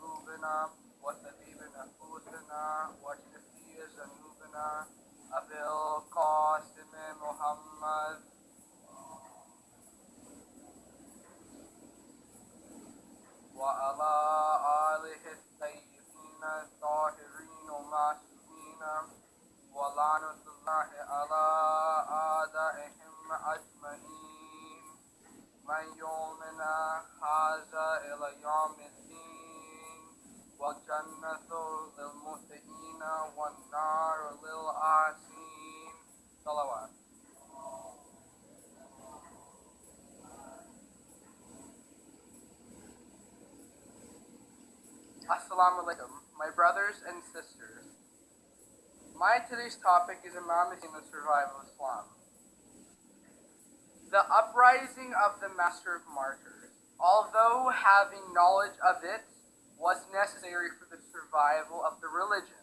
قلوبنا وثبيب نفوسنا وشفي ذنوبنا أبي القاسم محمد وعلى آله الطيبين الطاهرين المعصومين ولعنة الله على أعدائهم أجمعين من يومنا هذا إلى يوم الدين والجنة للمتقين والنار للعاصين صلوات. Assalamu alaikum, my brothers and sisters. My today's topic is Imam in the survival of Islam. The uprising of the Master of Martyrs, although having knowledge of it was necessary for the survival of the religion,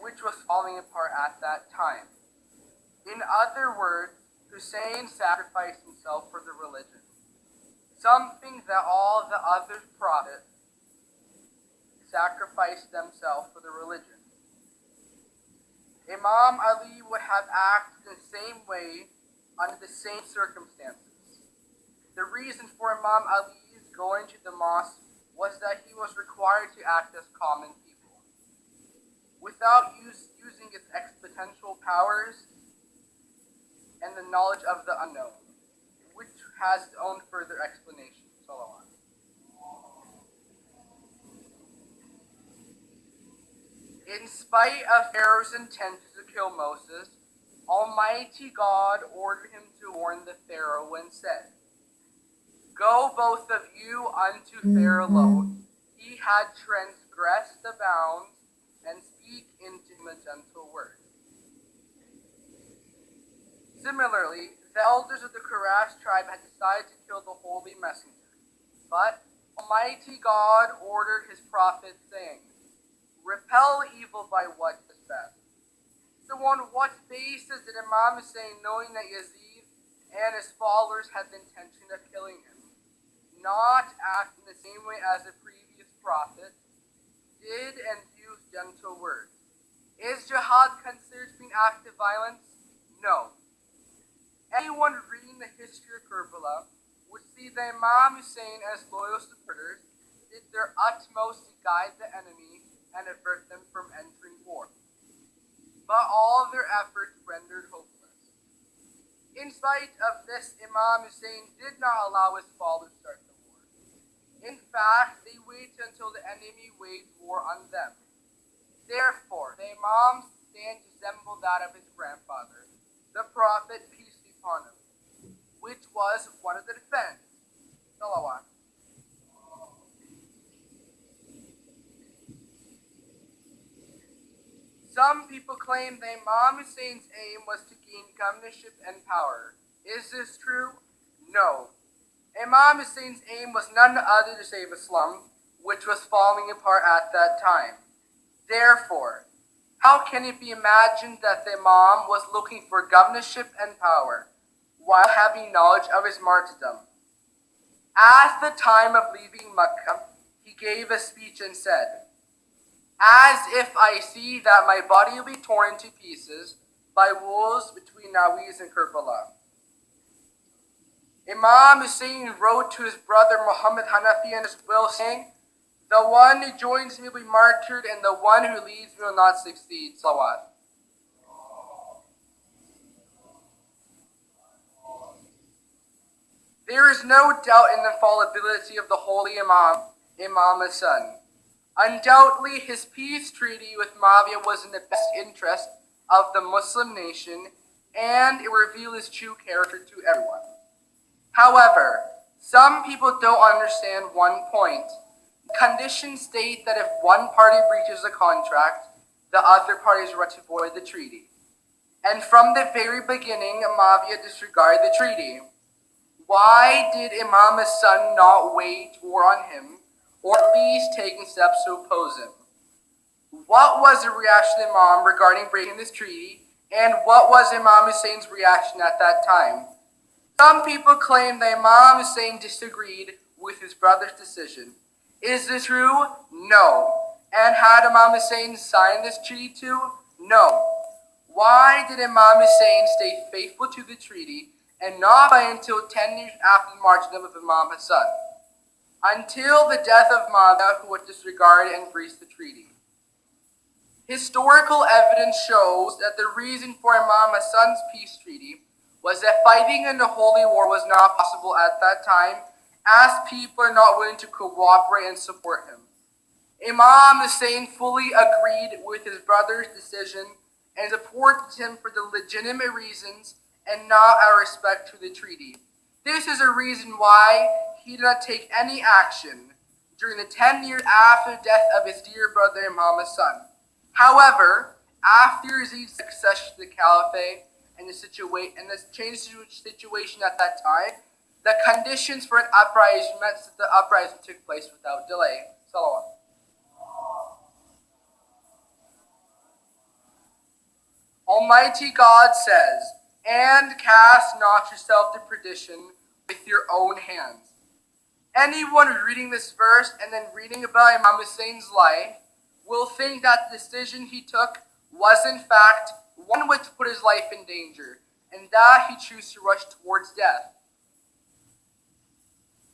which was falling apart at that time. In other words, Hussain sacrificed himself for the religion, something that all the other prophets sacrificed themselves for the religion. Imam Ali would have acted the same way under the same circumstances. The reason for Imam Ali's going to the mosque was that he was required to act as common people, without using his exponential powers and the knowledge of the unknown, which has its own further explanation. Salawat. In spite of Pharaoh's intentions to kill Moses, Almighty God ordered him to warn the Pharaoh and said, "Go both of you unto Pharaoh. He had transgressed the bounds, and speak into him a gentle word." Similarly, the elders of the Quraysh tribe had decided to kill the holy messenger, but Almighty God ordered his prophet, saying, "Repel evil by what is best." So on what basis did Imam Hussain, knowing that Yazid and his followers had the intention of killing him, not act in the same way as the previous prophet did and use gentle words? Is jihad considered to be an act of violence? No. Anyone reading the history of Karbala would see that Imam Hussain, as loyal supporters, did their utmost to guide the enemy and avert them from entering war. But all their efforts rendered hopeless. In spite of this, Imam Hussain did not allow his followers to start the war. In fact, they waited until the enemy waged war on them. Therefore, the Imam's stand resembled that of his grandfather, the Prophet, peace be upon him, which was one of the defense. Salawat. Some people claim that Imam Hussein's aim was to gain governorship and power. Is this true? No. Imam Hussein's aim was none other to save Islam, which was falling apart at that time. Therefore, how can it be imagined that the Imam was looking for governorship and power, while having knowledge of his martyrdom? At the time of leaving Mecca, he gave a speech and said, "As if I see that my body will be torn into pieces by wolves between Nawiz and Karbala." Imam Hussain wrote to his brother Muhammad Hanafi in his will, saying, "The one who joins me will be martyred, and the one who leads me will not succeed." Salawat. There is no doubt in the infallibility of the holy Imam Hussain. Undoubtedly, his peace treaty with Muawiyah was in the best interest of the Muslim nation, and it revealed his true character to everyone. However, some people don't understand one point. Conditions state that if one party breaches the contract, the other party is right to void the treaty. And from the very beginning, Muawiyah disregarded the treaty. Why did Imam Hussain not wage war on him, or at least taking steps to oppose him? What was the reaction of Imam regarding breaking this treaty, and what was Imam Hussein's reaction at that time? Some people claim that Imam Hussain disagreed with his brother's decision. Is this true? No. And had Imam Hussain signed this treaty too? No. Why did Imam Hussain stay faithful to the treaty and not fight until 10 years after the martyrdom of Imam Hussain? Until the death of Muawiyah, who would disregard and breach the treaty. Historical evidence shows that the reason for Imam Hassan's peace treaty was that fighting in the Holy War was not possible at that time, as people are not willing to cooperate and support him. Imam Hussain fully agreed with his brother's decision and supported him for the legitimate reasons and not out of respect to the treaty. This is a reason why he did not take any action during the 10 years after the death of his dear brother Imam Hussain. However, after Yazid's succession to the caliphate and the changed situation at that time, the conditions for an uprising meant that the uprising took place without delay. Salawat. Almighty God says, "And cast not yourself to perdition with your own hands." Anyone reading this verse and then reading about Imam Hussein's life will think that the decision he took was in fact one which put his life in danger, and that he chose to rush towards death.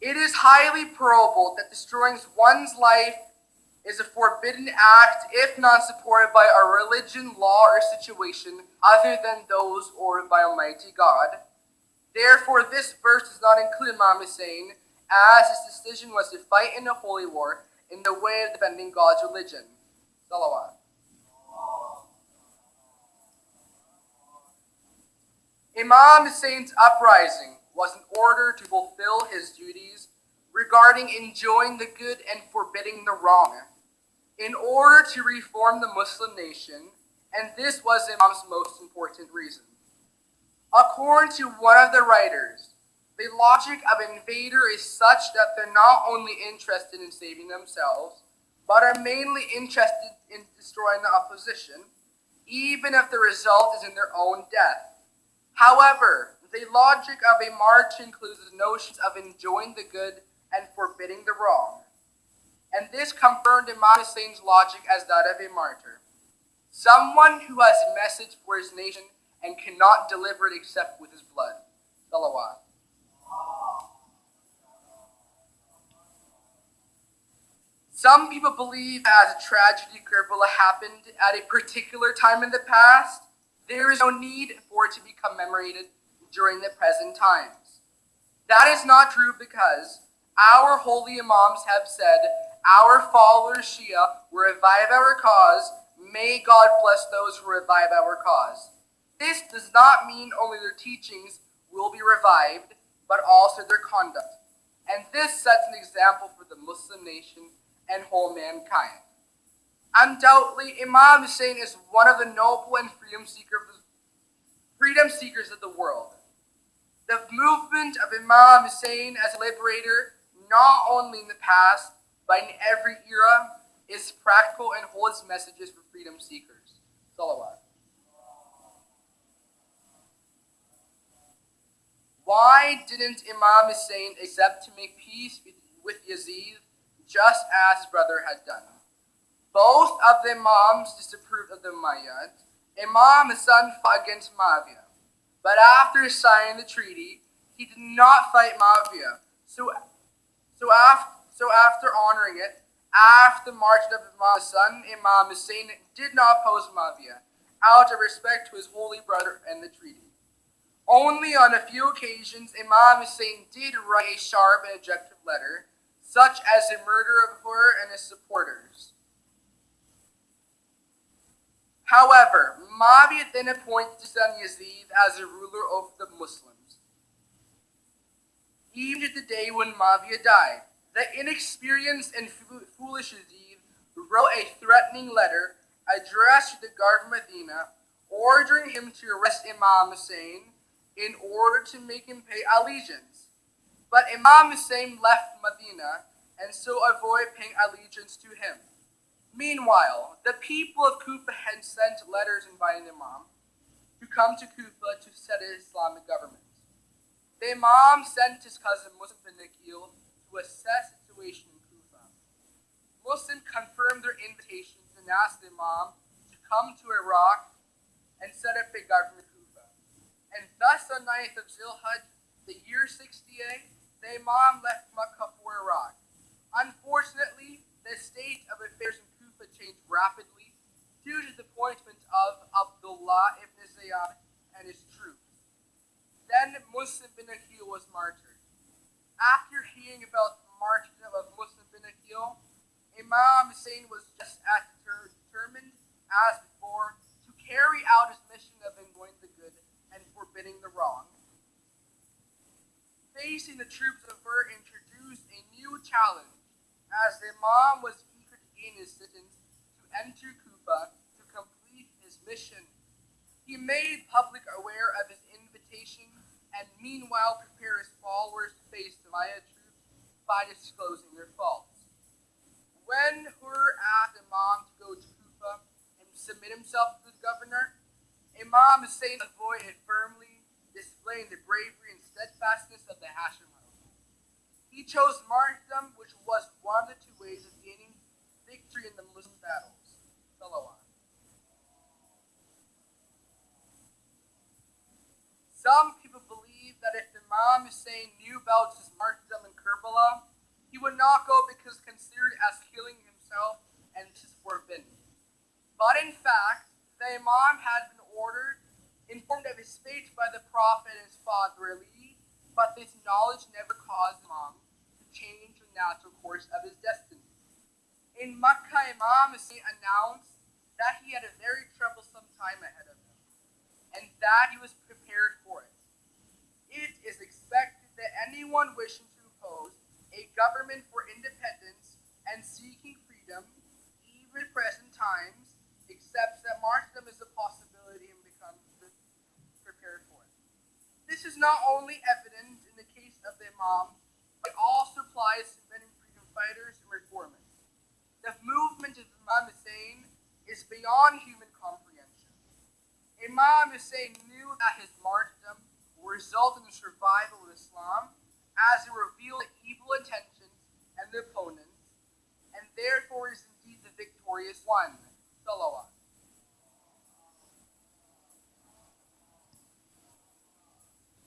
It is highly probable that destroying one's life is a forbidden act if not supported by a religion, law, or situation other than those ordered by Almighty God. Therefore, this verse does not include Imam Hussain, as his decision was to fight in the Holy War in the way of defending God's religion. Salawat. Imam Hussein's uprising was in order to fulfill his duties regarding enjoying the good and forbidding the wrong, in order to reform the Muslim nation, and this was Imam's most important reason. According to one of the writers, the logic of an invader is such that they're not only interested in saving themselves, but are mainly interested in destroying the opposition, even if the result is in their own death. However, the logic of a martyr includes the notions of enjoying the good and forbidding the wrong. And this confirmed Imam Hussein's logic as that of a martyr. Someone who has a message for his nation and cannot deliver it except with his blood. Salawat. Some people believe as a tragedy Karbala happened at a particular time in the past, there is no need for it to be commemorated during the present times. That is not true because our holy Imams have said, our followers Shia will revive our cause, may God bless those who revive our cause. This does not mean only their teachings will be revived, but also their conduct. And this sets an example for the Muslim nation and whole mankind. Undoubtedly, Imam Hussain is one of the noble and freedom seekers of the world. The movement of Imam Hussain as a liberator, not only in the past, but in every era, is practical and holds messages for freedom seekers. Salawat. Why didn't Imam Hussain accept to make peace with Yazid just as his brother had done? Both of the Imams disapproved of the Umayyad. Imam Hassan fought against Muawiyah. But after signing the treaty, he did not fight Muawiyah. So after honoring it, after the martyrdom of Imam Hassan, Imam Hussain did not oppose Muawiyah, out of respect to his holy brother and the treaty. Only on a few occasions, Imam Hussain did write a sharp and objective letter, such as the murder of her and his supporters. However, Muawiyah then appointed his son Yazid as a ruler over the Muslims. Even to the day when Muawiyah died, the inexperienced and foolish Yazid wrote a threatening letter addressed to the guard of Medina, ordering him to arrest Imam Hussain in order to make him pay allegiance. But Imam Hussain left Medina and so avoided paying allegiance to him. Meanwhile, the people of Kufa had sent letters inviting the Imam to come to Kufa to set an Islamic government. The Imam sent his cousin Muslim bin Aqil to to assess the situation in Kufa. Muslims confirmed their invitations and asked the Imam to come to Iraq and set up a government in Kufa. And thus on 9th of Zilhaj, the year 68, the Imam left Makkah for Iraq. Unfortunately, the state of affairs in Kufa changed rapidly due to the appointment of Abdullah ibn Ziyad and his troops. Then Muslim bin Aqil was martyred. After hearing about the martyrdom of Muslim bin Aqil, Imam Hussain was just as determined as before to carry out his mission of enjoying the good and forbidding the wrong. Facing the troops of Bur introduced a new challenge, as the Imam was eager to gain his assistance to enter Kufa to complete his mission. He made public aware of his invitation and meanwhile prepare his followers to face the Maya troops by disclosing their faults. When Hur asked Imam to go to Kufa and submit himself to the governor, Imam Hussain avoided firmly, displaying the bravery and steadfastness of the Hashim house. He chose martyrdom, which was one of the two ways of gaining victory in the Muslim battles. Salawat. Some people believe that if Imam Hussain knew about his martyrdom in Karbala, he would not go because considered as killing himself and this is forbidden. But in fact, the Imam had been informed of his fate by the Prophet and his father Ali, but this knowledge never caused Imam to change the natural course of his destiny. In Makkah, Imam Hussain announced that he had a very troublesome time ahead of him, and that he was prepared for it. It is expected that anyone wishing to oppose a government for independence and seeking freedom, even in present times, accepts that martyrdom is a possibility and becomes prepared for it. This is not only evident in the case of the Imam, but also applies to many freedom fighters and reformers. The movement of Imam Hussain is beyond human comprehension. Imam Hussain knew that his martyrdom would result in the survival of Islam, as it revealed the evil intentions and the opponents, and therefore is indeed the victorious one. Salawat.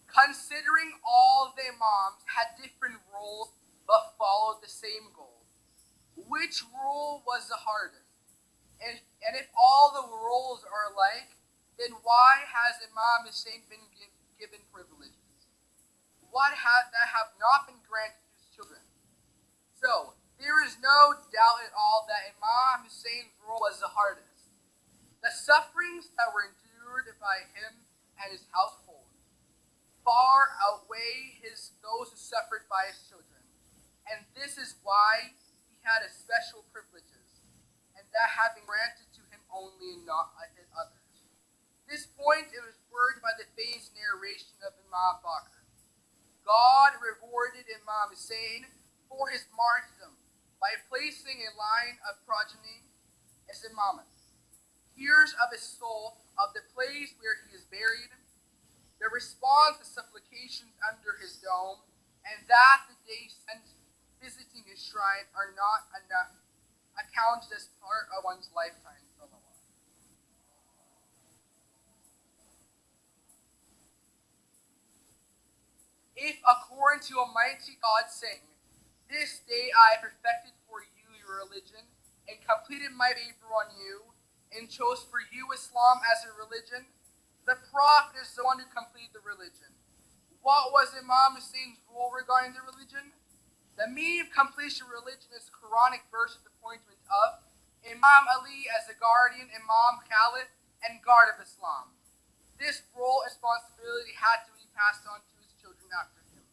Considering all the Imams had different roles but followed the same goal, which role was the hardest? And if all the roles are alike, then why has Imam Hussain been given privileges? What that have not been granted to his children? So, there is no doubt at all that Imam Hussein's role was the hardest. The sufferings that were endured by him and his household far outweigh those who suffered by his children. And this is why he had a special privileges, and that have been granted to him only and not others. This point is referred by the famous narration of Imam Bakr. God rewarded Imam Hussain for his martyrdom by placing a line of progeny as imamate, hears of his soul, of the place where he is buried, the response to supplications under his dome, and that the days spent visiting his shrine are not enough accounted as part of one's lifetime. If according to Almighty God saying, this day I have perfected for you your religion, and completed my favor on you, and chose for you Islam as a religion, the Prophet is the one who completed the religion. What was Imam Hussein's role regarding the religion? The meaning of completion of religion is Quranic verse of the appointment of Imam Ali as the guardian, Imam, Caliph, and guard of Islam. This role and responsibility had to be passed on to his children after him,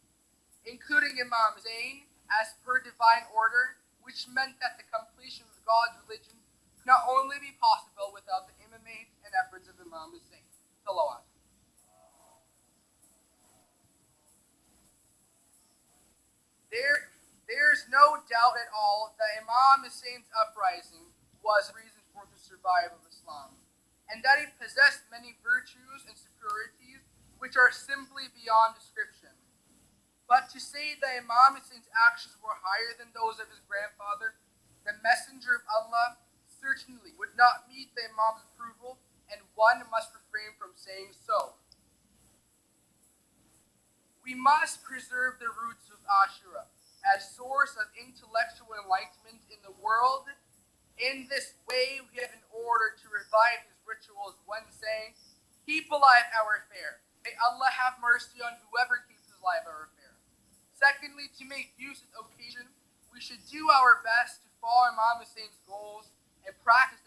including Imam Hussain, as per divine order, which meant that the completion of God's religion could not only be possible without the imamate and efforts of Imam Hussain. Salawat. There is no doubt at all that Imam Hussein's uprising was a reason for the survival of Islam, and that he possessed many virtues and superiorities which are simply beyond description. But to say that Imam Hussein's actions were higher than those of his grandfather, the Messenger of Allah, certainly would not meet the Imam's approval, and one must refrain from saying so. We must preserve the roots of Ashura as source of intellectual enlightenment in the world. In this way, we have in order to revive his rituals when saying, "Keep alive our affair. May Allah have mercy on whoever keeps alive our affair." Secondly, to make use of the occasion, we should do our best to follow Imam Hussein's goals and practice